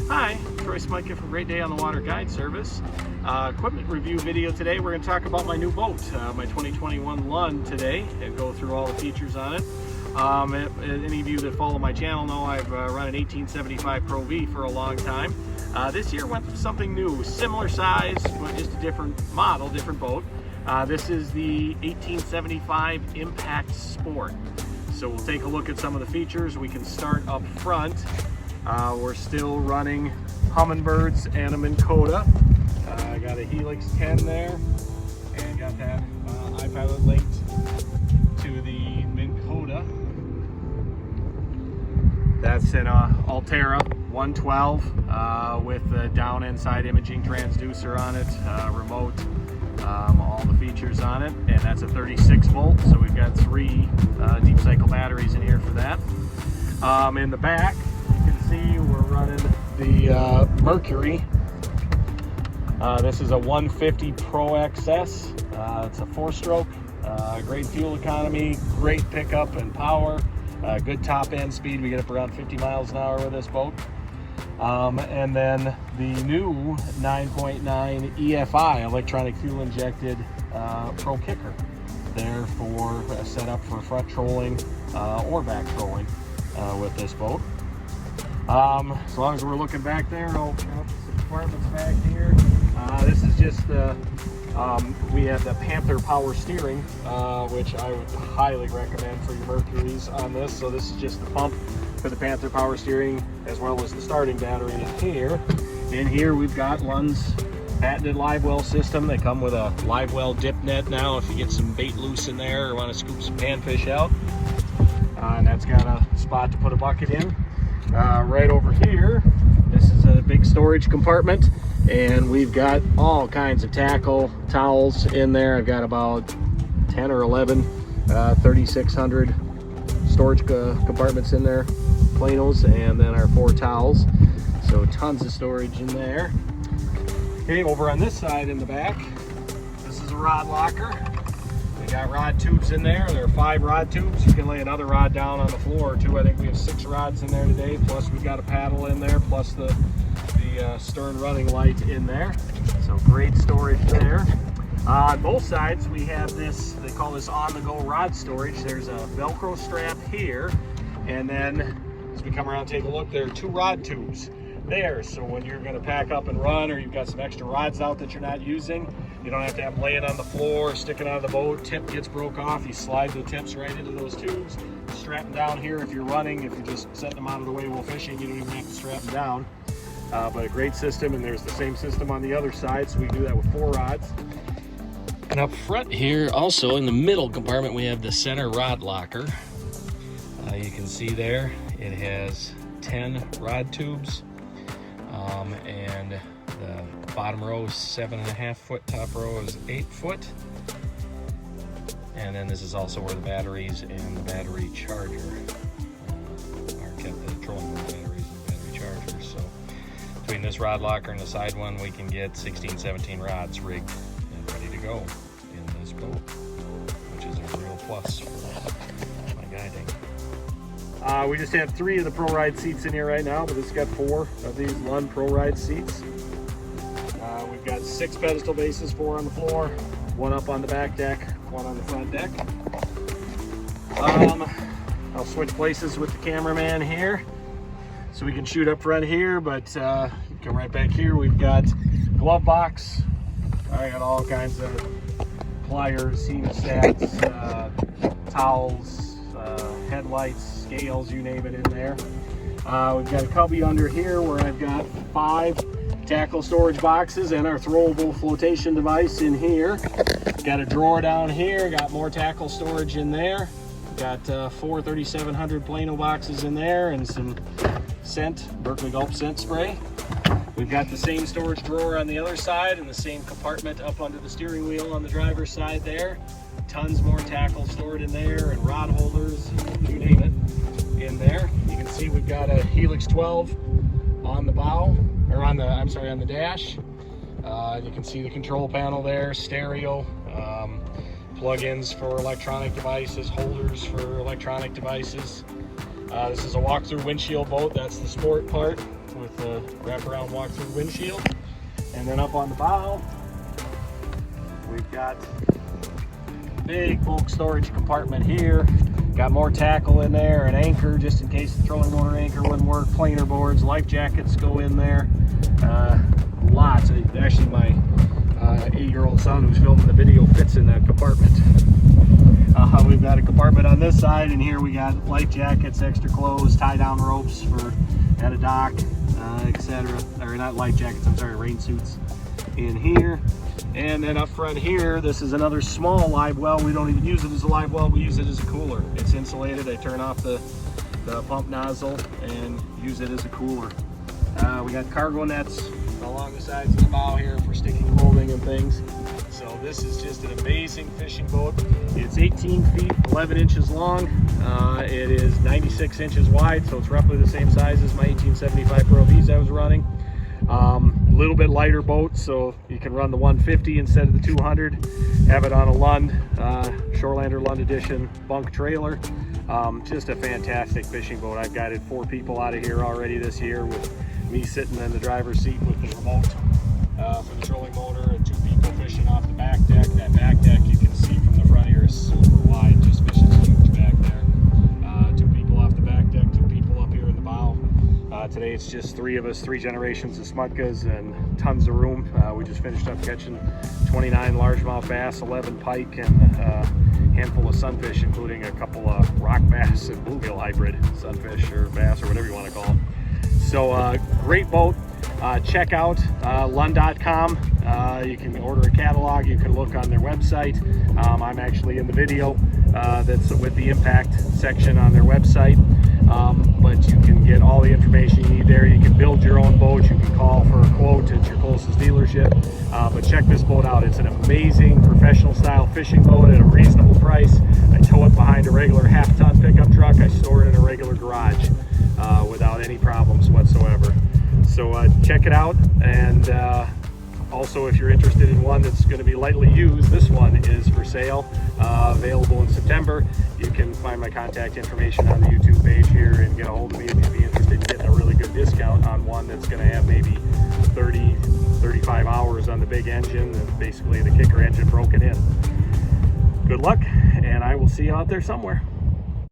Hi, Troy Smyka from Great Day on the Water Guide Service. Equipment review video today. We're going to talk about my new boat, my 2021 Lund today, and go through all the features on it. Any of you that follow my channel know I've run an 1875 Pro V for a long time. This year went with something new, similar size, but just a different model, different boat. This is the 1875 Impact Sport. So we'll take a look at some of the features. We can start up front. We're still running Humminbirds and a MinnKota. I got a Helix 10 there, and got that iPilot linked to the MinnKota. That's an Ulterra 112 with the down inside imaging transducer on it, remote, all the features on it, and that's a 36 volt. So we've got 3 deep cycle batteries in here for that. In the back, see, we're running the Mercury. This is a 150 Pro XS. It's a 4-stroke, great fuel economy, great pickup and power, good top end speed. We get up around 50 miles an hour with this boat. And then the new 9.9 EFI, electronic fuel injected Pro Kicker, there for a setup for front trolling or back trolling with this boat. As long as we're looking back there, I'll count the compartments back here. This is just the, we have the Panther power steering, which I would highly recommend for your Mercuries on this. So this is just the pump for the Panther power steering, as well as the starting battery in here. In here we've got Lund's patented live well system. They come with a live well dip net now if you get some bait loose in there or want to scoop some panfish out. And that's got a spot to put a bucket in. Right over here, this is a big storage compartment, and we've got all kinds of tackle, towels in there. I've got about 10 or 11 3600 storage compartments in there, planos, and then our 4 towels. So tons of storage in there. Okay, over on this side in the back, this is a rod locker. We got rod tubes in there. There are 5 rod tubes. You can lay another rod down on the floor or 2. I think we have 6 rods in there today. Plus we've got a paddle in there, plus the stern running light in there. So great storage there. On both sides we have this, they call this on-the-go rod storage. There's a Velcro strap here, and then as we come around and take a look, there are 2 rod tubes there. So when you're going to pack up and run, or you've got some extra rods out that you're not using, you don't have to have them laying on the floor, sticking out of the boat. Tip gets broke off, you slide the tips right into those tubes, strap them down here if you're running. If you're just setting them out of the way while fishing, you don't even have to strap them down. But a great system, and there's the same system on the other side, so we do that with 4 rods. And up front here, also in the middle compartment, we have the center rod locker. You can see there, it has 10 rod tubes, and the bottom row is 7.5 foot, top row is 8 foot. And then this is also where the batteries and the battery charger are kept, the trolling motor batteries and the battery charger. So between this rod locker and the side one, we can get 16, 17 rods rigged and ready to go in this boat, which is a real plus for my guiding. We just have 3 of the Pro Ride seats in here right now, but it's got 4 of these Lund Pro Ride seats. We've got 6 pedestal bases, 4 on the floor, 1 up on the back deck, 1 on the front deck. I'll switch places with the cameraman here so we can shoot up front here, but come right back here. We've got glove box. I got all kinds of pliers, hemostats, towels, headlights, scales, you name it in there. We've got a cubby under here where I've got 5 tackle storage boxes and our throwable flotation device in here. Got a drawer down here, got more tackle storage in there. Got 4 3700 Plano boxes in there and some scent, Berkeley Gulp scent spray. We've got the same storage drawer on the other side and the same compartment up under the steering wheel on the driver's side there. Tons more tackle stored in there, and rod holders, you name it, in there. You can see we've got a Helix 12 on the bow, or on the, I'm sorry, on the dash. You can see the control panel there, stereo, plug-ins for electronic devices, holders for electronic devices. This is a walk-through windshield boat. That's the sport part. with a wraparound walk-through windshield. And then up on the bow, we've got a big bulk storage compartment here. Got more tackle in there, an anchor just in case the trolling motor anchor wouldn't work, planer boards, life jackets go in there. Lots. Actually, my 8-year-old son who's filming the video fits in that compartment. We've got a compartment on this side, and here we got life jackets, extra clothes, tie-down ropes for at a dock, etc. Or not life jackets, I'm sorry, rain suits in here. And then up front here, this is another small live well. We don't even use it as a live well, we use it as a cooler. It's insulated. I turn off the pump nozzle and use it as a cooler. We got cargo nets along the sides of the bow here for sticking clothing and things. So this is just an amazing fishing boat. It's 18 feet, 11 inches long. It is 96 inches wide, so it's roughly the same size as my 1875 Pro V's I was running. A little bit lighter boat, so you can run the 150 instead of the 200. Have it on a Lund, Shorelander Lund Edition bunk trailer. Just a fantastic fishing boat. I've guided 4 people out of here already this year, with me sitting in the driver's seat with the remote for the trolling motor, and 2 people fishing off the back deck. That back deck you can see from the front here is super wide, just fishing huge back there. 2 people off the back deck, 2 people up here in the bow. Today it's just 3 of us, 3 generations of smutkas and tons of room. We just finished up catching 29 largemouth bass, 11 pike, and a handful of sunfish, including a couple of rock bass and bluegill hybrid sunfish or bass or whatever you want to call them. So great boat. Check out Lund.com. You can order a catalog. You can look on their website. I'm actually in the video that's with the impact section on their website. But you can get all the information you need there. You can build your own boat. You can call for a quote at your closest dealership. But check this boat out. It's an amazing professional style fishing boat at a reasonable price. I tow it behind a regular half-ton pickup truck. I store it in a regular garage without any problems whatsoever. So check it out, and also if you're interested in one that's going to be lightly used, this one is for sale, available in September. You can find my contact information on the YouTube page here and get a hold of me if you'd be interested in getting a really good discount on one that's going to have maybe 30-35 hours on the big engine, and basically the kicker engine broken in. Good luck, and I will see you out there somewhere.